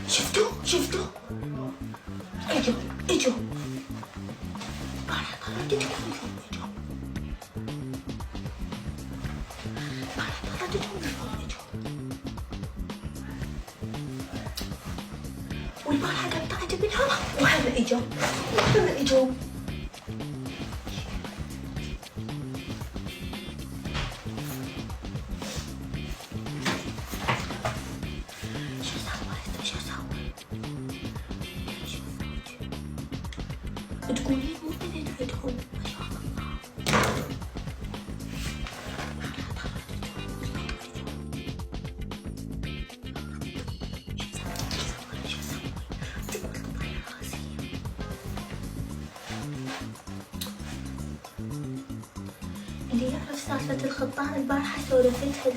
شفتوا اجوا والبارحة قمت أعجب منها وهلا اجوا شو سوى تقولين مو من عندهم ما شاء الله. اللي يعرف سالفة الخطان البارحة سولفتها